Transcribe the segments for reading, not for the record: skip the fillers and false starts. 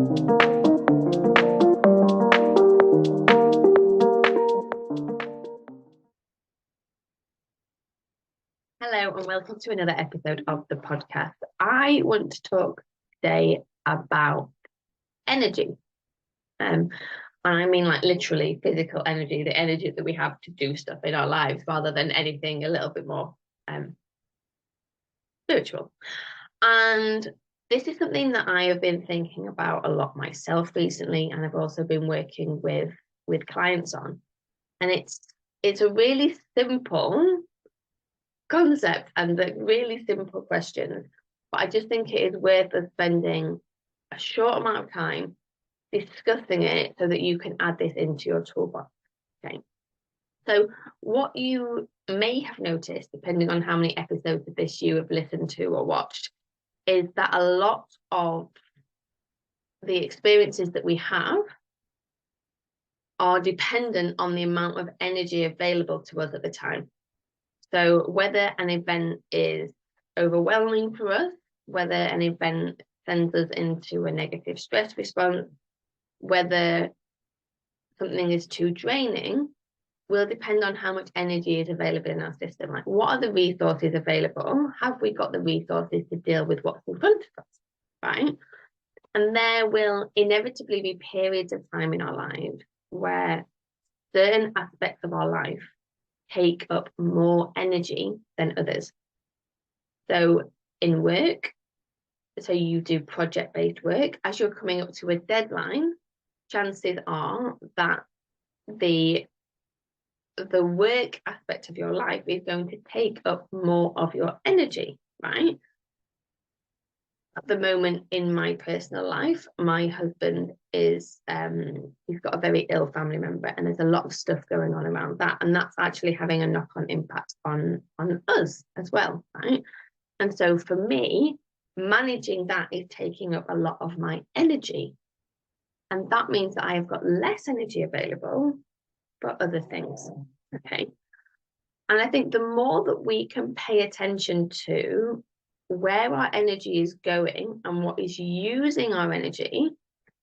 Hello and welcome to another episode of the podcast. I want to talk today about energy. And I mean like literally physical energy, the energy that we have to do stuff in our lives rather than anything a little bit more spiritual. And this is something that I have been thinking about a lot myself recently, and I've also been working with clients on. And it's a really simple concept and a really simple question, but I just think it is worth us spending a short amount of time discussing it so that you can add this into your toolbox. Okay, so what you may have noticed, depending on how many episodes of this you have listened to or watched, is that a lot of the experiences that we have are dependent on the amount of energy available to us at the time. So whether an event is overwhelming for us, whether an event sends us into a negative stress response, whether something is too draining, will depend on how much energy is available in our system. Like, what are the resources available? Have we got the resources to deal with what's in front of us, right? And there will inevitably be periods of time in our lives where certain aspects of our life take up more energy than others. So in work, so you do project-based work, as you're coming up to a deadline, chances are that the work aspect of your life is going to take up more of your energy, right? At the moment in my personal life, my husband is he's got a very ill family member, and there's a lot of stuff going on around that, and that's actually having a knock-on impact on us as well, right? And so for me, managing that is taking up a lot of my energy, and that means that I have got less energy available for other things. Okay, and I think the more that we can pay attention to where our energy is going and what is using our energy,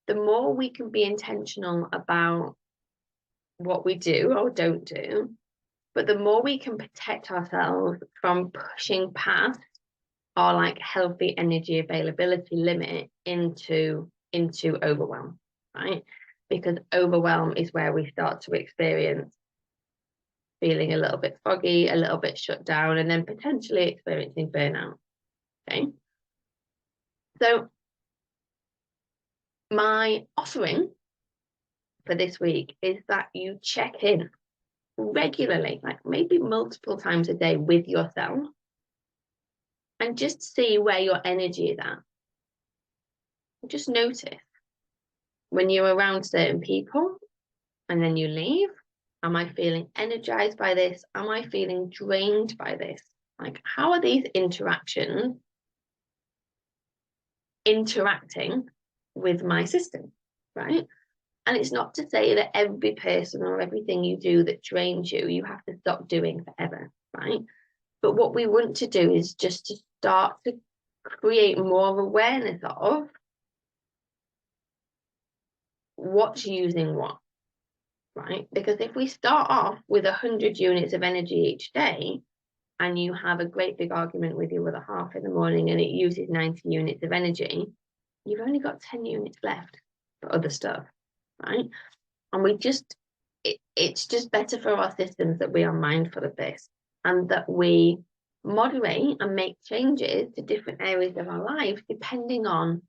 the more we can be intentional about what we do or don't do, but the more we can protect ourselves from pushing past our like healthy energy availability limit into overwhelm, right? Because overwhelm is where we start to experience feeling a little bit foggy, a little bit shut down, and then potentially experiencing burnout. Okay, so my offering for this week is that you check in regularly, like maybe multiple times a day, with yourself, and just see where your energy is at. Just notice when you're around certain people and then you leave. Am I feeling energized by this? Am I feeling drained by this? Like, how are these interactions interacting with my system, right? And it's not to say that every person or everything you do that drains you, you have to stop doing forever, right? But what we want to do is just to start to create more awareness of what's using what, right? Because if we start off with 100 units of energy each day, and you have a great big argument with your other half in the morning and it uses 90 units of energy, you've only got 10 units left for other stuff, right? And it's just better for our systems that we are mindful of this, and that we moderate and make changes to different areas of our life depending on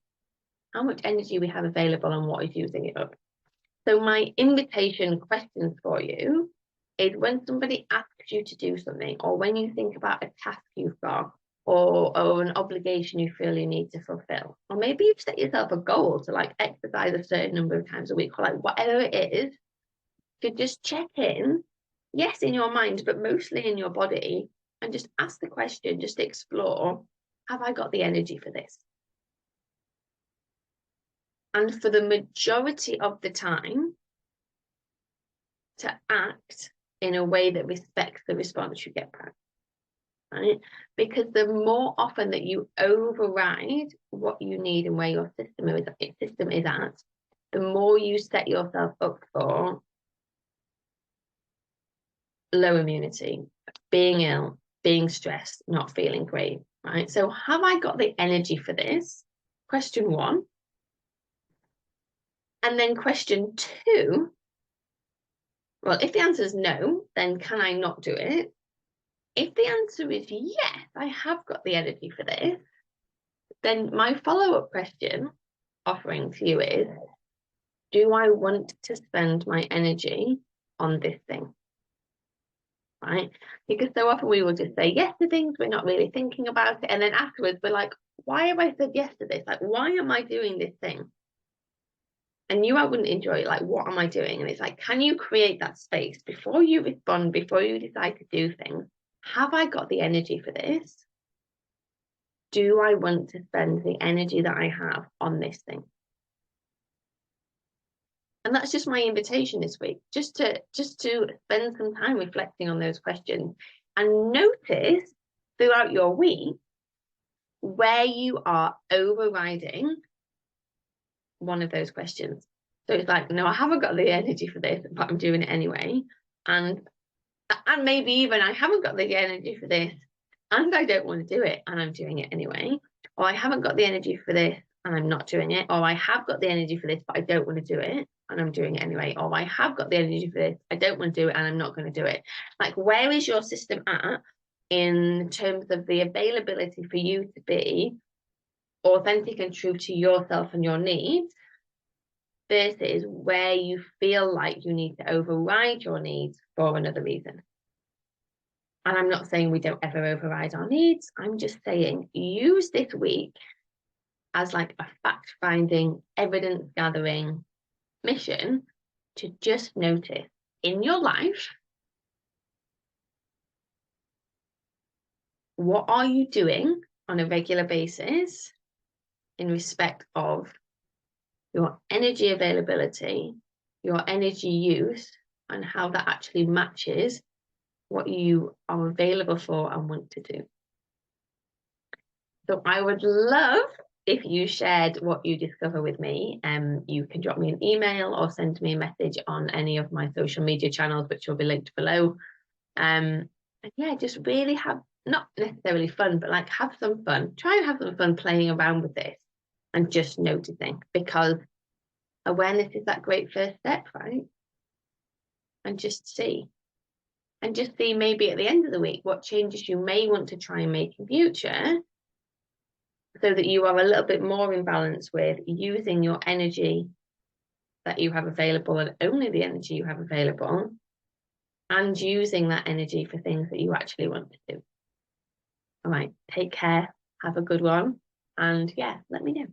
how much energy we have available and what is using it up. So my invitation questions for you is, when somebody asks you to do something, or when you think about a task you've got, or an obligation you feel you need to fulfill, or maybe you've set yourself a goal to like exercise a certain number of times a week, or like whatever it is, to just check in, yes, in your mind, but mostly in your body, and just ask the question, just explore, have I got the energy for this? And for the majority of the time, to act in a way that respects the response you get back. right? Because the more often that you override what you need and where your system is at, the more you set yourself up for low immunity, being ill, being stressed, not feeling great, right? So have I got the energy for this? Question one. And then question two, well, if the answer is no, then can I not do it? If the answer is yes, I have got the energy for this, then my follow-up question offering to you is, do I want to spend my energy on this thing? Right? Because so often we will just say yes to things, we're not really thinking about it. And then afterwards, we're like, why have I said yes to this? Like, why am I doing this thing? And I wouldn't enjoy it. Like, what am I doing? And it's like, can you create that space before you respond, before you decide to do things? Have I got the energy for this? Do I want to spend the energy that I have on this thing? And that's just my invitation this week, just to spend some time reflecting on those questions and notice throughout your week where you are overriding one of those questions. So it's like, no, I haven't got the energy for this, but I'm doing it anyway. And maybe even I haven't got the energy for this and I don't want to do it and I'm doing it anyway. Or I haven't got the energy for this and I'm not doing it. Or I have got the energy for this, but I don't want to do it and I'm doing it anyway. Or I have got the energy for this, I don't want to do it and I'm not going to do it. Like, where is your system at in terms of the availability for you to be authentic and true to yourself and your needs versus where you feel like you need to override your needs for another reason? And I'm not saying we don't ever override our needs. I'm just saying use this week as like a fact-finding, evidence-gathering mission to just notice in your life, what are you doing on a regular basis in respect of your energy availability, your energy use, and how that actually matches what you are available for and want to do. So I would love if you shared what you discover with me. You can drop me an email or send me a message on any of my social media channels, which will be linked below. And yeah, just really have, not necessarily fun, but like have some fun. Try and have some fun playing around with this and just noticing, because awareness is that great first step, right? And just see. And just see maybe at the end of the week what changes you may want to try and make in future, so that you are a little bit more in balance with using your energy that you have available and only the energy you have available, and using that energy for things that you actually want to do. All right, take care, have a good one, and yeah, let me know.